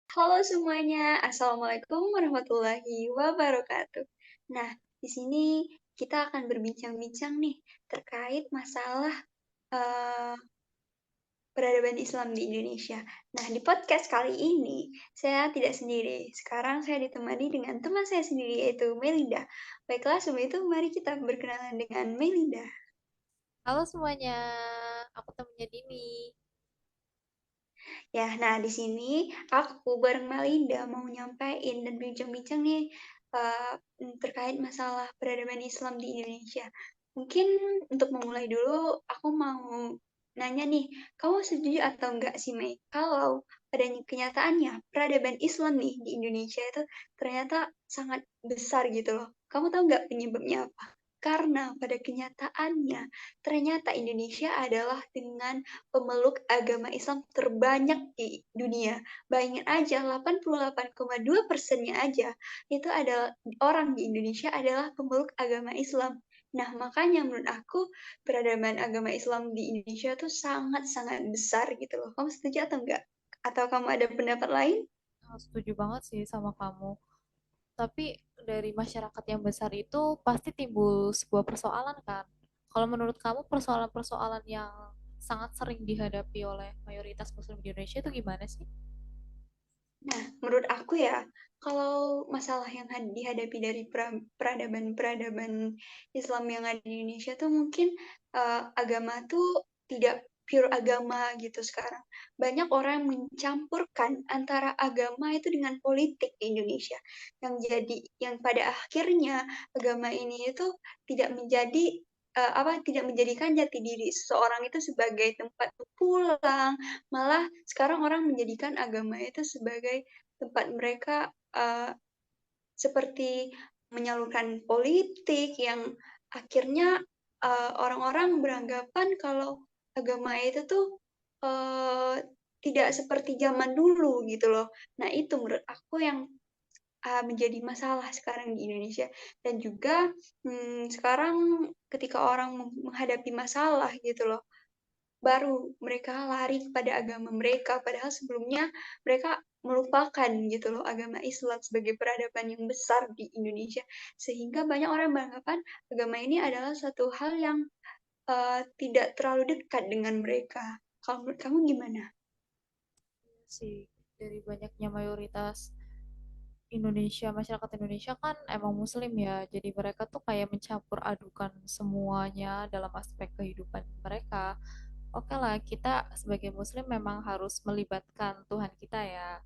Halo semuanya, Assalamualaikum warahmatullahi wabarakatuh. Nah, di sini kita akan berbincang-bincang nih terkait masalah eh, peradaban Islam di Indonesia. Nah, di podcast kali ini saya tidak sendiri. Sekarang saya ditemani dengan teman saya sendiri yaitu Melinda. Baiklah, sebelum itu mari kita berkenalan dengan Melinda. Halo semuanya, aku temennya Dini. Ya, nah di sini aku bareng Melinda mau nyampein dan bincang-bincang nih eh, terkait masalah peradaban Islam di Indonesia. Mungkin untuk memulai dulu, aku mau nanya nih, kamu setuju atau enggak sih, Mei? Kalau pada kenyataannya peradaban Islam nih di Indonesia itu ternyata sangat besar gitu loh. Kamu tahu nggak penyebabnya apa? Karena pada kenyataannya, ternyata Indonesia adalah dengan pemeluk agama Islam terbanyak di dunia. Bayangin aja, 88,2%-nya aja itu adalah orang di Indonesia adalah pemeluk agama Islam. Nah, makanya menurut aku peradaban agama Islam di Indonesia tuh sangat-sangat besar gitu loh. Kamu setuju atau enggak? Atau kamu ada pendapat lain? Setuju banget sih sama kamu. Tapi dari masyarakat yang besar itu pasti timbul sebuah persoalan kan. Kalau menurut kamu persoalan-persoalan yang sangat sering dihadapi oleh mayoritas Muslim di Indonesia itu gimana sih? Nah, menurut aku ya, kalau masalah yang dihadapi dari peradaban-peradaban Islam yang ada di Indonesia tuh mungkin agama tuh tidak pure agama gitu sekarang. Banyak orang yang mencampurkan antara agama itu dengan politik di Indonesia. Yang pada akhirnya agama ini itu tidak menjadi tidak menjadikan jati diri seseorang itu sebagai tempat pulang, malah sekarang orang menjadikan agama itu sebagai tempat mereka uh, seperti menyalurkan politik yang akhirnya orang-orang beranggapan kalau agama itu tuh uh, tidak seperti zaman dulu gitu loh. Nah, itu menurut aku yang menjadi masalah sekarang di Indonesia. Dan juga sekarang ketika orang menghadapi masalah gitu loh, baru mereka lari kepada agama mereka, padahal sebelumnya mereka melupakan gitu loh agama Islam sebagai peradaban yang besar di Indonesia, sehingga banyak orang beranggapan agama ini adalah satu hal yang tidak terlalu dekat dengan mereka. Kalau menurut kamu gimana? Iya sih, dari banyaknya mayoritas masyarakat Indonesia kan emang Muslim ya, jadi mereka tuh kayak mencampur adukan semuanya dalam aspek kehidupan mereka. Oke lah, kita sebagai Muslim memang harus melibatkan Tuhan kita ya,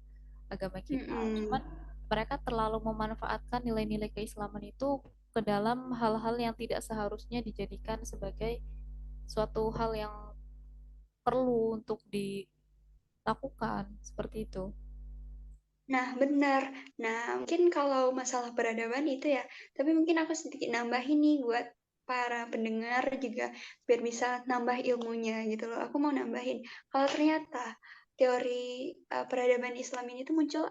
agama kita. Mm-mm. Cuman mereka terlalu memanfaatkan nilai-nilai keislaman itu ke dalam hal-hal yang tidak seharusnya dijadikan sebagai suatu hal yang perlu untuk dilakukan, seperti itu. Nah, benar. Nah, mungkin kalau masalah peradaban itu ya, tapi mungkin aku sedikit nambahin nih buat para pendengar juga biar bisa nambah ilmunya gitu loh. Aku mau nambahin, kalau ternyata teori peradaban Islam ini tuh muncul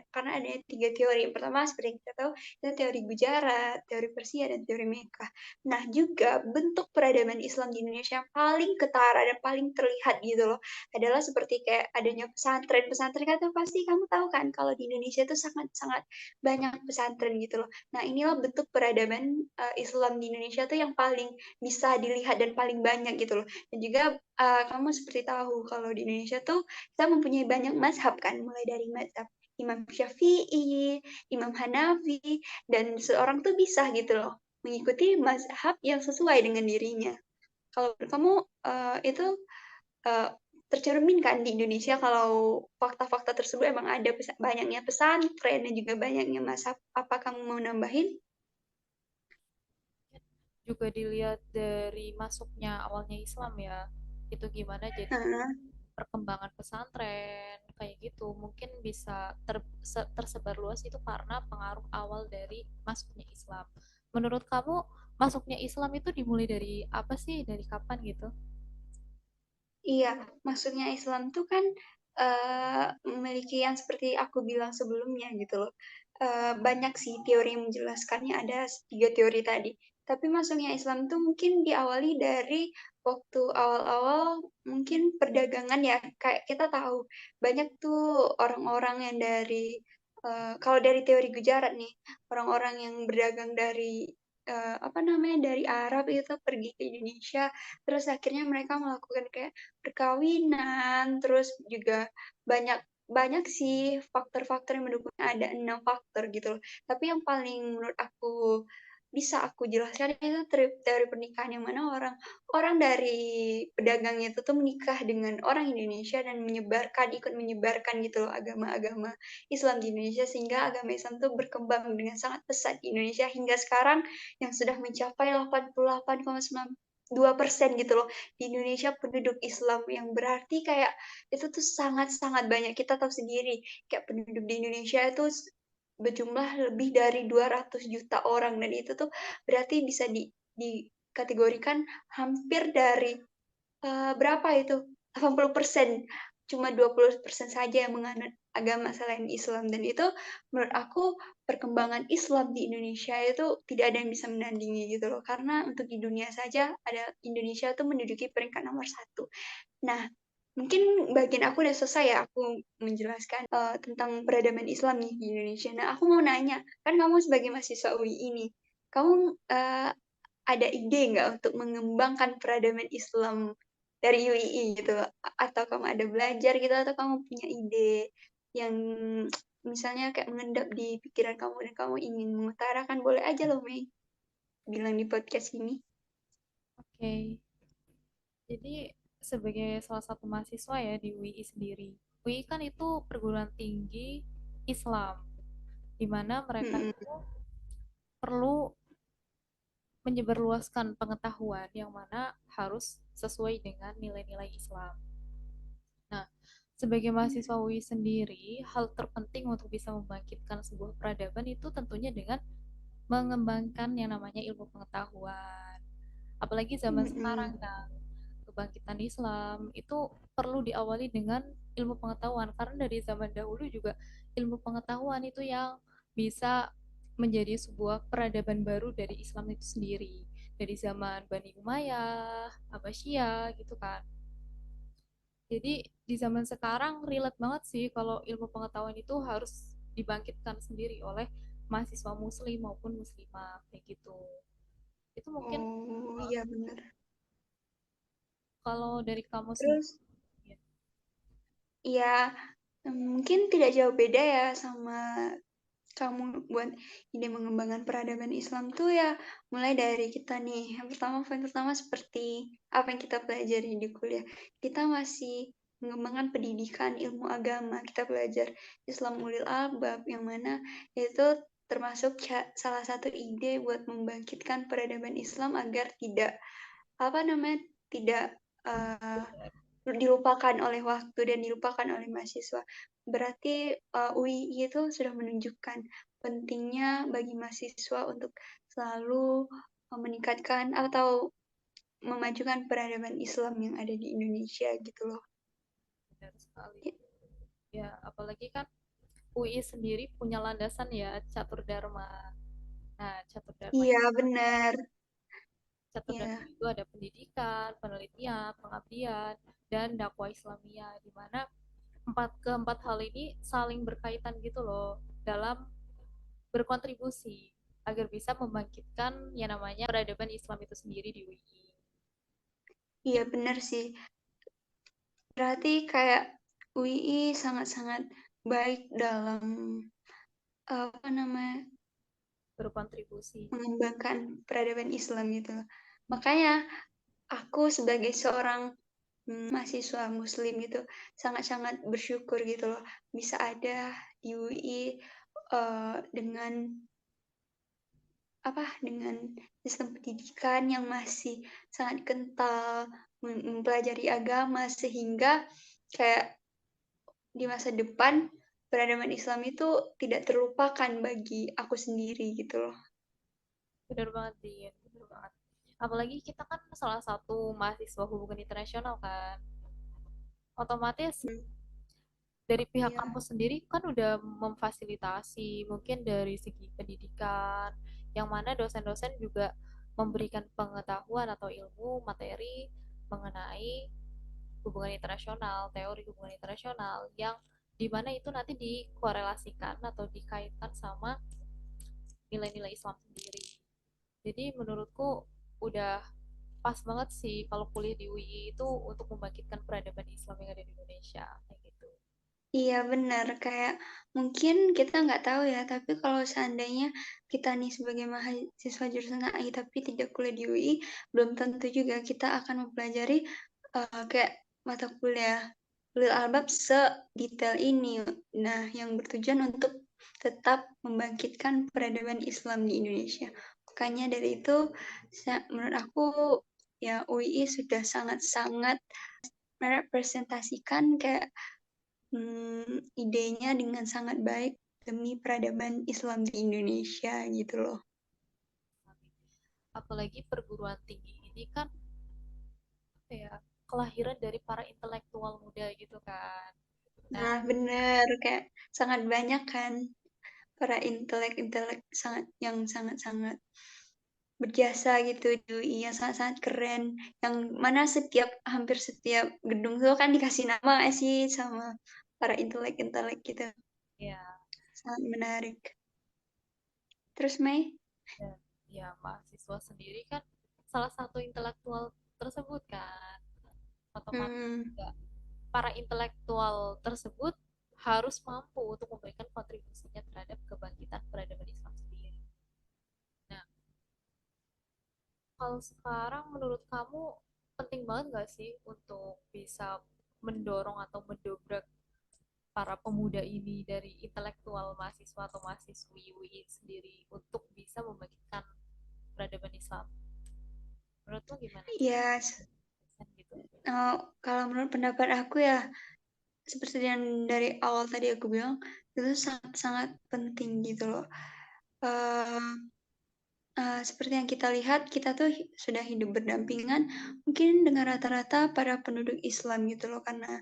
karena ada tiga teori. Yang pertama seperti yang kita tahu itu teori Gujarat, teori Persia, dan teori Mekah. Nah, juga bentuk peradaban Islam di Indonesia yang paling ketara dan paling terlihat gitu loh adalah seperti kayak adanya pesantren. Pesantren kan tuh pasti kamu tahu kan kalau di Indonesia itu sangat-sangat banyak pesantren gitu loh. Nah, inilah bentuk peradaban Islam di Indonesia tuh yang paling bisa dilihat dan paling banyak gitu loh. Dan juga kamu seperti tahu kalau di Indonesia tuh kita mempunyai banyak mazhab kan, mulai dari mazhab Imam Syafi'i, Imam Hanafi, dan seorang tuh bisa gitu loh mengikuti mazhab yang sesuai dengan dirinya. Kalau menurut kamu itu eh, tercermin kan di Indonesia kalau fakta-fakta tersebut emang ada banyaknya pesantren dan juga banyaknya masa apa kamu mau nambahin? Juga dilihat dari masuknya awalnya Islam ya, itu gimana jadi Heeh. perkembangan pesantren kayak gitu mungkin bisa tersebar luas itu karena pengaruh awal dari masuknya Islam. Menurut kamu masuknya Islam itu dimulai dari apa sih? Dari kapan gitu? Iya, maksudnya Islam tuh kan memiliki yang seperti aku bilang sebelumnya gitu loh. Banyak sih teori yang menjelaskannya, ada tiga teori tadi. Tapi masuknya Islam tuh mungkin diawali dari waktu awal-awal mungkin perdagangan ya. Kayak kita tahu banyak tuh orang-orang yang dari kalau dari teori Gujarat nih, orang-orang yang berdagang dari apa namanya dari Arab itu pergi ke Indonesia, terus akhirnya mereka melakukan kayak perkawinan, terus juga banyak banyak sih faktor-faktor yang mendukung, ada 6 faktor gitu loh. Tapi yang paling menurut aku bisa aku jelaskan itu teori pernikahan yang mana orang orang dari pedagang itu tuh menikah dengan orang Indonesia dan ikut menyebarkan gitu loh agama-agama Islam di Indonesia sehingga agama Islam tuh berkembang dengan sangat pesat di Indonesia hingga sekarang yang sudah mencapai 88,92% gitu loh di Indonesia penduduk Islam yang berarti kayak itu tuh sangat-sangat banyak. Kita tahu sendiri kayak penduduk di Indonesia itu berjumlah lebih dari 200 juta orang dan itu tuh berarti bisa dikategorikan hampir dari berapa itu? 80%. Cuma 20% saja yang menganut agama selain Islam dan itu menurut aku perkembangan Islam di Indonesia itu tidak ada yang bisa menandingi gitu loh. Karena untuk di dunia saja ada Indonesia tuh menduduki peringkat nomor satu. Nah, mungkin bagian aku udah selesai ya, aku menjelaskan tentang peradaban Islam nih di Indonesia. Nah, aku mau nanya, kan kamu sebagai mahasiswa UI ini, kamu ada ide nggak untuk mengembangkan peradaban Islam dari UII gitu? Atau kamu ada belajar gitu, atau kamu punya ide yang misalnya kayak mengendap di pikiran kamu dan kamu ingin mengutarakan, boleh aja loh Mei, bilang di podcast ini. Oke, jadi sebagai salah satu mahasiswa ya di UI sendiri, UI kan itu perguruan tinggi Islam, di mana mereka Mm-mm. itu perlu menyebarluaskan pengetahuan yang mana harus sesuai dengan nilai-nilai Islam. Nah, sebagai mahasiswa UI sendiri, hal terpenting untuk bisa membangkitkan sebuah peradaban itu tentunya dengan mengembangkan yang namanya ilmu pengetahuan. Apalagi zaman sekarang Mm-mm. kan, kebangkitan Islam itu perlu diawali dengan ilmu pengetahuan karena dari zaman dahulu juga ilmu pengetahuan itu yang bisa menjadi sebuah peradaban baru dari Islam itu sendiri dari zaman Bani Umayyah, Abbasiyah gitu kan. Jadi di zaman sekarang relate banget sih kalau ilmu pengetahuan itu harus dibangkitkan sendiri oleh mahasiswa muslim maupun muslimah kayak gitu. Itu mungkin Oh iya benar. kalau dari kamu sendiri. Terus ya mungkin tidak jauh beda ya sama kamu buat ide mengembangkan peradaban Islam tuh ya mulai dari kita nih. Yang pertama, poin pertama seperti apa yang kita pelajari di kuliah. Kita masih mengembangkan pendidikan ilmu agama. Kita belajar Islam ulil albab yang mana itu termasuk salah satu ide buat membangkitkan peradaban Islam agar tidak apa namanya tidak uh, dilupakan oleh waktu dan dilupakan oleh mahasiswa. Berarti UI itu sudah menunjukkan pentingnya bagi mahasiswa untuk selalu meningkatkan atau memajukan peradaban Islam yang ada di Indonesia gitu loh. Benar sekali. Ya, apalagi kan UI sendiri punya landasan ya catur dharma. Nah, Iya, benar. catur dharma Iya, itu ada pendidikan, penelitian, pengabdian, dan dakwah Islamiyah di mana keempat hal ini saling berkaitan gitu loh dalam berkontribusi agar bisa membangkitkan yang namanya peradaban Islam itu sendiri di UI. iya benar sih. Berarti kayak UI sangat-sangat baik dalam apa namanya Berkontribusi. mengembangkan peradaban Islam gitu loh. Makanya aku sebagai seorang mahasiswa muslim gitu sangat-sangat bersyukur gitu loh bisa ada di UI dengan apa dengan sistem pendidikan yang masih sangat kental mempelajari agama sehingga kayak di masa depan peradaban Islam itu tidak terlupakan bagi aku sendiri gitu loh. Benar banget, Din. Benar banget. Apalagi kita kan salah satu mahasiswa hubungan internasional kan. Otomatis Hmm, dari pihak iya. kampus sendiri kan udah memfasilitasi mungkin dari segi pendidikan yang mana dosen-dosen juga memberikan pengetahuan atau ilmu materi mengenai hubungan internasional, teori hubungan internasional yang dimana itu nanti dikorelasikan atau dikaitkan sama nilai-nilai Islam sendiri. Jadi menurutku udah pas banget sih kalau kuliah di UI itu untuk membangkitkan peradaban Islam yang ada di Indonesia kayak gitu. Iya benar, kayak mungkin kita nggak tahu ya, tapi kalau seandainya kita nih sebagai mahasiswa jurusan AI tapi tidak kuliah di UI, belum tentu juga kita akan mempelajari kayak mata kuliah ulil albab sedetail ini. Nah, yang bertujuan untuk tetap membangkitkan peradaban Islam di Indonesia. Makanya dari itu, menurut aku ya UI sudah sangat-sangat merepresentasikan kayak idenya dengan sangat baik demi peradaban Islam di Indonesia gitu loh. Apalagi perguruan tinggi ini kan apa ya, kelahiran dari para intelektual muda gitu kan. Nah, Nah, benar kayak sangat banyak kan para intelek-intelek sangat-sangat berjasa gitu di UI yang sangat-sangat keren. Yang mana hampir setiap gedung tuh kan dikasih nama sih sama para intelek-intelek gitu. ya, Sangat menarik. Terus Mei? dan ya mahasiswa sendiri kan salah satu intelektual tersebut kan. Otomatis Hmm, juga para intelektual tersebut harus mampu untuk memberikan kontribusinya terhadap kebangkitan peradaban Islam sendiri. Nah, kalau sekarang menurut kamu penting banget nggak sih untuk bisa mendorong atau mendobrak para pemuda ini dari intelektual mahasiswa atau mahasiswi UI sendiri untuk bisa membangkitkan peradaban Islam? Menurutmu gimana? ya, Gitu. kalau menurut pendapat aku ya, seperti yang dari awal tadi aku bilang, itu sangat-sangat penting gitu loh. Uh, Seperti yang kita lihat, kita tuh sudah hidup berdampingan mungkin dengan rata-rata para penduduk Islam gitu loh, karena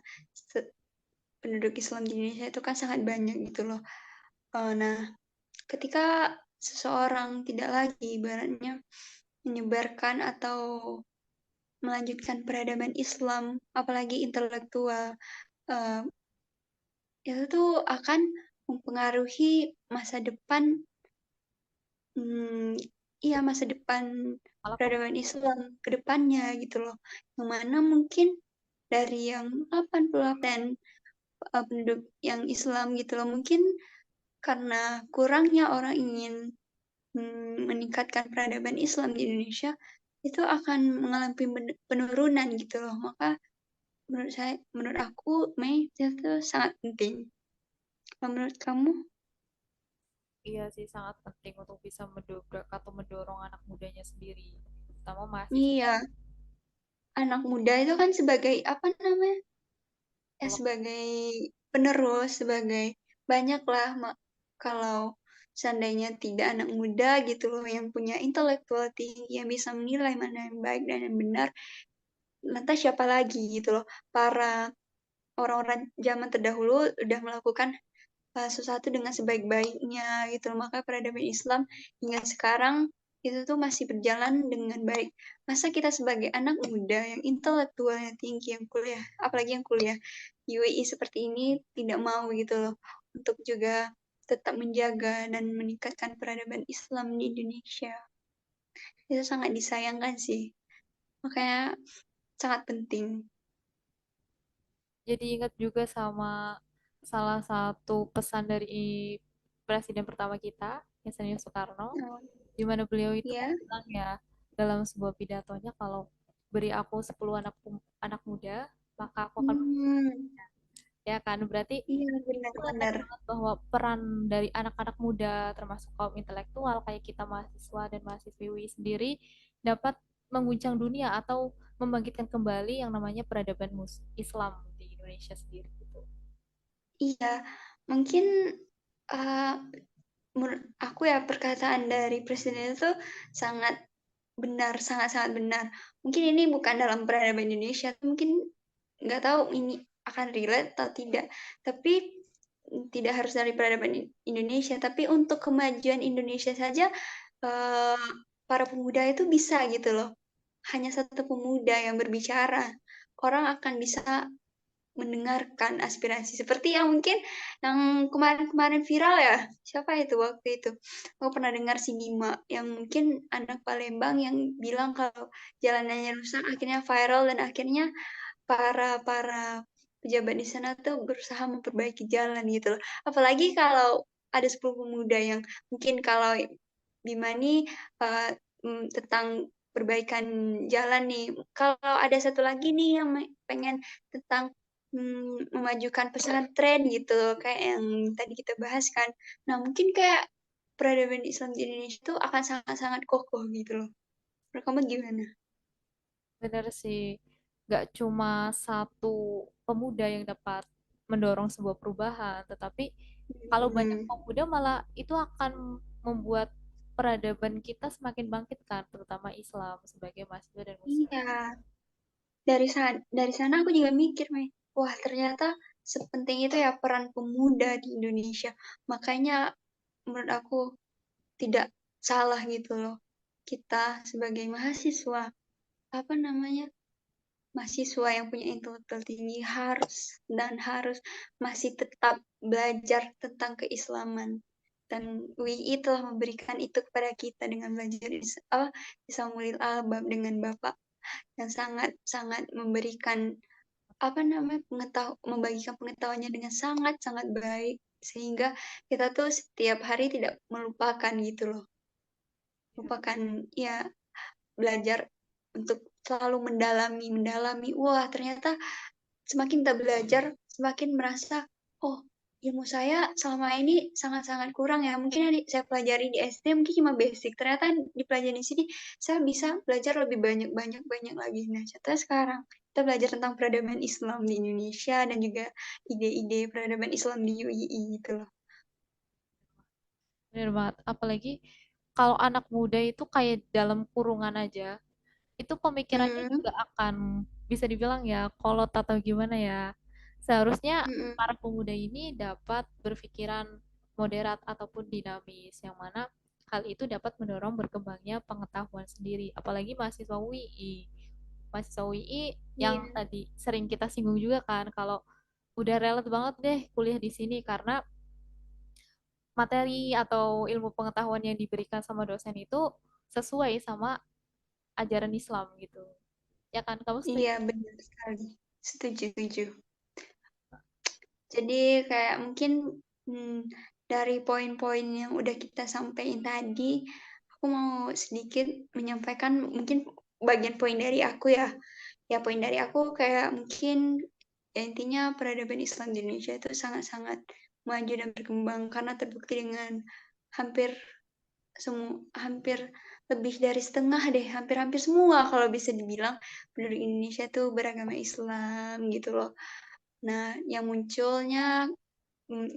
penduduk Islam di Indonesia itu kan sangat banyak gitu loh. Nah, ketika seseorang tidak lagi ibaratnya menyebarkan atau melanjutkan peradaban Islam, apalagi intelektual, uh, itu tuh akan mempengaruhi masa depan, hmm, iya masa depan Malah peradaban Islam ke depannya gitu loh. Yang mana mungkin dari yang 88 penduduk yang Islam gitu loh, mungkin karena kurangnya orang ingin meningkatkan peradaban Islam di Indonesia, itu akan mengalami penurunan gitu loh. Maka menurut aku, Mei, itu sangat penting. Menurut kamu? iya sih sangat penting untuk bisa mendobrak atau mendorong anak mudanya sendiri, terutama mahasiswa Iya, anak muda itu kan sebagai apa namanya? Ya pelopor. sebagai penerus, sebagai banyaklah kalau seandainya tidak anak muda gitu loh yang punya intelektual tinggi yang bisa menilai mana yang baik dan yang benar, lantas siapa lagi gitu loh. Para orang-orang zaman terdahulu udah melakukan sesuatu dengan sebaik-baiknya gitu loh. Maka peradaban Islam hingga sekarang itu tuh masih berjalan dengan baik. Masa kita sebagai anak muda yang intelektualnya tinggi, yang kuliah, apalagi yang kuliah UAE seperti ini tidak mau gitu loh untuk juga tetap menjaga dan meningkatkan peradaban Islam di Indonesia. Itu sangat disayangkan sih. Makanya sangat penting. Jadi ingat juga sama salah satu pesan dari presiden pertama kita, Insinyur Soekarno, Oh, di mana beliau itu ya. bilang ya dalam sebuah pidatonya kalau beri aku 10 anak muda, maka aku akan Hmm, ya kan berarti iya itu benar-benar. kelihatan banget bahwa peran dari anak-anak muda termasuk kaum intelektual kayak kita mahasiswa dan mahasiswi UI sendiri dapat mengguncang dunia atau membangkitkan kembali yang namanya peradaban Islam di Indonesia sendiri gitu. Iya, mungkin uh, menurut aku ya perkataan dari presiden itu sangat benar, sangat-sangat benar. Mungkin ini bukan dalam peradaban Indonesia, mungkin nggak tahu ini akan relate atau tidak. Tapi tidak harus dari peradaban Indonesia, tapi untuk kemajuan Indonesia saja, uh, para pemuda itu bisa gitu loh. Hanya satu pemuda yang berbicara, orang akan bisa mendengarkan aspirasi seperti yang mungkin yang kemarin-kemarin viral ya. Siapa itu waktu itu? Aku pernah dengar si Bima yang mungkin anak Palembang yang bilang kalau jalanannya rusak akhirnya viral dan akhirnya para para pejabat di sana tuh berusaha memperbaiki jalan gitu loh. Apalagi kalau ada 10 pemuda yang mungkin kalau Bima nih tentang perbaikan jalan nih. Kalau ada satu lagi nih yang pengen tentang memajukan pesantren gitu, kayak yang tadi kita bahas kan. Nah, mungkin kayak peradaban Islam di Indonesia itu akan sangat-sangat kokoh gitu loh. Menurut kamu gimana? Bener sih, nggak cuma satu pemuda yang dapat mendorong sebuah perubahan, tetapi kalau banyak Hmm, pemuda malah itu akan membuat peradaban kita semakin bangkit kan, terutama Islam sebagai mahasiswa dan muslim. iya. Dari sana aku juga mikir, Mei, wah ternyata sepenting itu ya peran pemuda di Indonesia. Makanya menurut aku tidak salah gitu loh. Kita sebagai mahasiswa, apa namanya, mahasiswa yang punya intelektual tinggi harus masih tetap belajar tentang keislaman. Dan UI telah memberikan itu kepada kita dengan belajar Islamul Albab dengan Bapak yang sangat-sangat memberikan apa namanya membagikan pengetahuannya dengan sangat-sangat baik sehingga kita tuh setiap hari tidak melupakan gitu loh melupakan ya belajar untuk selalu mendalami mendalami wah ternyata semakin kita belajar semakin merasa oh ilmu saya selama ini sangat-sangat kurang ya mungkin yang saya pelajari di SD mungkin cuma basic ternyata dipelajari di sini saya bisa belajar lebih banyak banyak banyak lagi nah contohnya sekarang kita belajar tentang peradaban Islam di Indonesia dan juga ide-ide peradaban Islam di UII gitu loh. Bener banget, apalagi kalau anak muda itu kayak dalam kurungan aja, itu pemikirannya Mm-mm, juga akan bisa dibilang ya kolot atau gimana ya. Seharusnya mm-mm. para pemuda ini dapat berpikiran moderat ataupun dinamis, yang mana hal itu dapat mendorong berkembangnya pengetahuan sendiri. Apalagi mahasiswa UI. Mahasiswa UI yang Iya, tadi sering kita singgung juga kan, kalau udah relate banget deh kuliah di sini karena materi atau ilmu pengetahuan yang diberikan sama dosen itu sesuai sama ajaran Islam gitu. Ya kan, kamu iya setuju? benar sekali. Setuju, setuju. Jadi kayak mungkin hmm, dari poin-poin yang udah kita sampaikan tadi, aku mau sedikit menyampaikan mungkin bagian poin dari aku ya. Ya poin dari aku kayak mungkin ya intinya peradaban Islam di Indonesia itu sangat-sangat maju dan berkembang karena terbukti dengan hampir hampir lebih dari setengah deh, hampir-hampir semua kalau bisa dibilang penduduk Indonesia tuh beragama Islam gitu loh. Nah, yang munculnya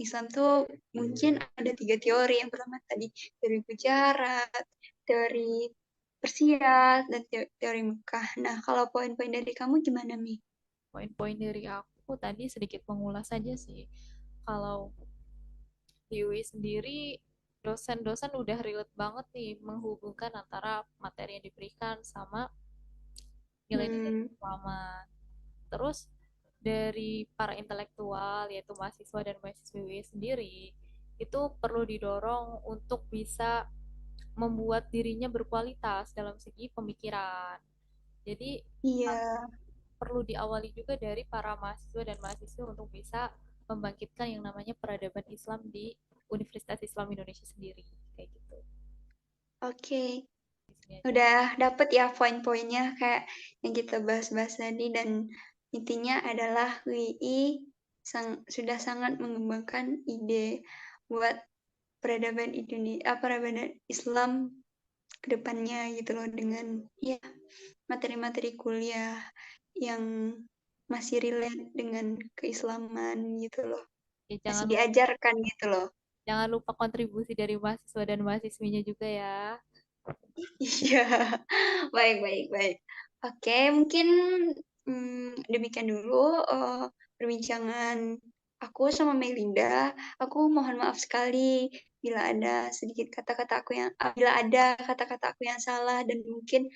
Islam tuh mungkin ada tiga teori. Yang pertama tadi teori Gujarat, teori Persia, dan teori Mekah. Nah, kalau poin-poin dari kamu gimana, Mi? Poin-poin dari aku tadi sedikit mengulas saja sih. Kalau di UI sendiri, dosen-dosen udah relate banget nih menghubungkan antara materi yang diberikan sama nilai-nilai Hmm, keislaman. Terus dari para intelektual, yaitu mahasiswa dan mahasiswi UI sendiri, itu perlu didorong untuk bisa membuat dirinya berkualitas dalam segi pemikiran. Jadi iya, perlu diawali juga dari para mahasiswa dan mahasiswa untuk bisa membangkitkan yang namanya peradaban Islam di Universitas Islam Indonesia sendiri kayak gitu. oke. Di sini aja. Udah dapet ya poin-poinnya kayak yang kita bahas-bahas tadi dan intinya adalah WI sudah sangat mengembangkan ide buat peradaban Indonesia, peradaban Islam ke depannya gitu loh dengan ya materi-materi kuliah yang masih relate dengan keislaman gitu loh. Ya, Masih jangan lupa diajarkan gitu loh. jangan lupa kontribusi dari mahasiswa dan mahasiswinya juga ya. Iya, baik, baik, baik. Oke, mungkin demikian dulu perbincangan aku sama Melinda. Aku mohon maaf sekali bila ada sedikit kata-kata aku yang bila ada kata-kata aku yang salah dan mungkin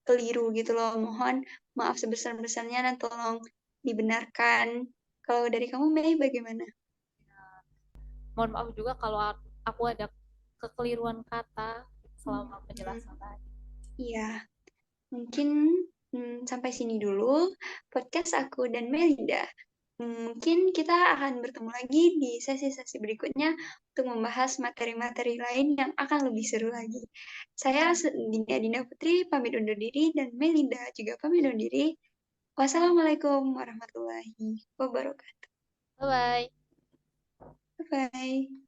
keliru gitu loh. Mohon maaf sebesar-besarnya dan tolong dibenarkan. Kalau dari kamu, Mei, bagaimana? Mohon maaf juga kalau aku ada kekeliruan kata selama Hmm, penjelasan tadi. iya, mungkin sampai sini dulu podcast aku dan Melinda. Mungkin kita akan bertemu lagi di sesi-sesi berikutnya untuk membahas materi-materi lain yang akan lebih seru lagi. Saya Dinda Dinda Putri pamit undur diri dan Melinda juga pamit undur diri. Wassalamualaikum warahmatullahi wabarakatuh. Bye bye. Bye bye.